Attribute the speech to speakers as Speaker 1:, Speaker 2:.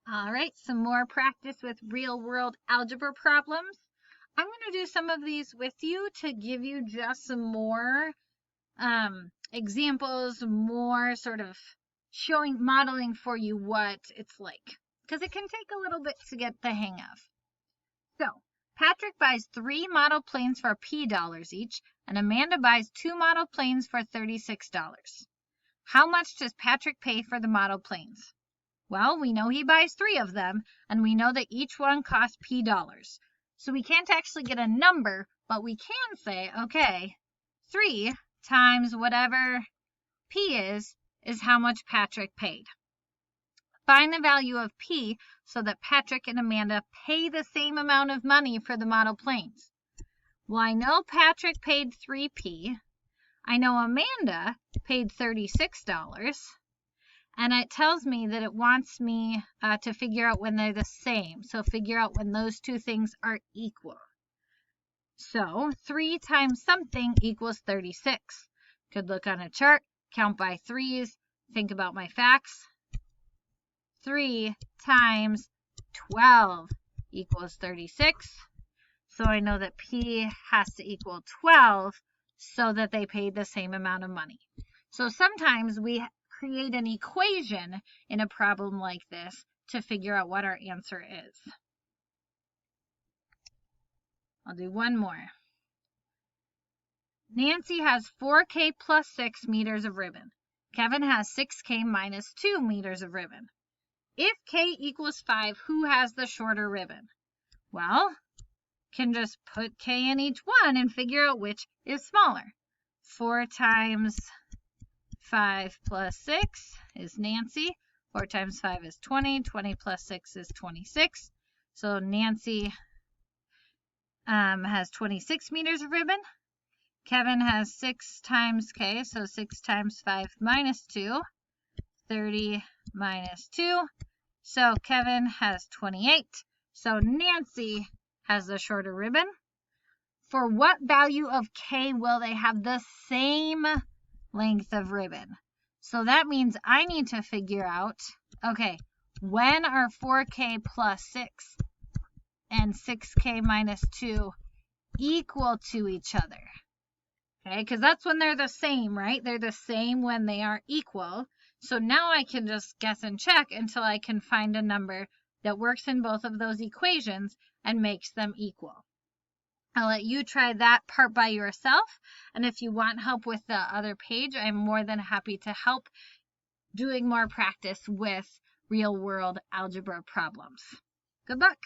Speaker 1: All right, some more practice with real-world algebra problems. I'm going to do some of these with you to give you just some more examples, more sort of modeling for you what it's like, because it can take a little bit to get the hang of. So, Patrick buys 3 model planes for $P each, and Amanda buys 2 model planes for $36. How much does Patrick pay for the model planes? Well, we know he buys 3 of them, and we know that each one costs $P. So we can't actually get a number, but we can say, okay, 3 times whatever P is how much Patrick paid. Find the value of P so that Patrick and Amanda pay the same amount of money for the model planes. Well, I know Patrick paid 3P. I know Amanda paid $36. And it tells me that it wants me to figure out when they're the same. So figure out when those two things are equal. So 3 times something equals 36. Could look on a chart, count by 3s, think about my facts. 3 times 12 equals 36. So I know that P has to equal 12 so that they paid the same amount of money. So sometimes we create an equation in a problem like this to figure out what our answer is. I'll do one more. Nancy has 4K plus 6 meters of ribbon. Kevin has 6K minus 2 meters of ribbon. If K equals 5, who has the shorter ribbon? Well, can just put K in each one and figure out which is smaller. 4 times 5 plus 6 is Nancy. 4 times 5 is 20. 20 plus 6 is 26. So Nancy has 26 meters of ribbon. Kevin has 6 times K, so 6 times 5 minus 2. 30 minus 2. So Kevin has 28. So Nancy has the shorter ribbon. For what value of K will they have the same length of ribbon? So that means I need to figure out, okay, when are 4K plus 6 and 6K minus 2 equal to each other? Okay, because that's when they're the same, right? They're the same when they are equal. So now I can just guess and check until I can find a number that works in both of those equations and makes them equal. I'll let you try that part by yourself, and if you want help with the other page, I'm more than happy to help doing more practice with real-world algebra problems. Good luck!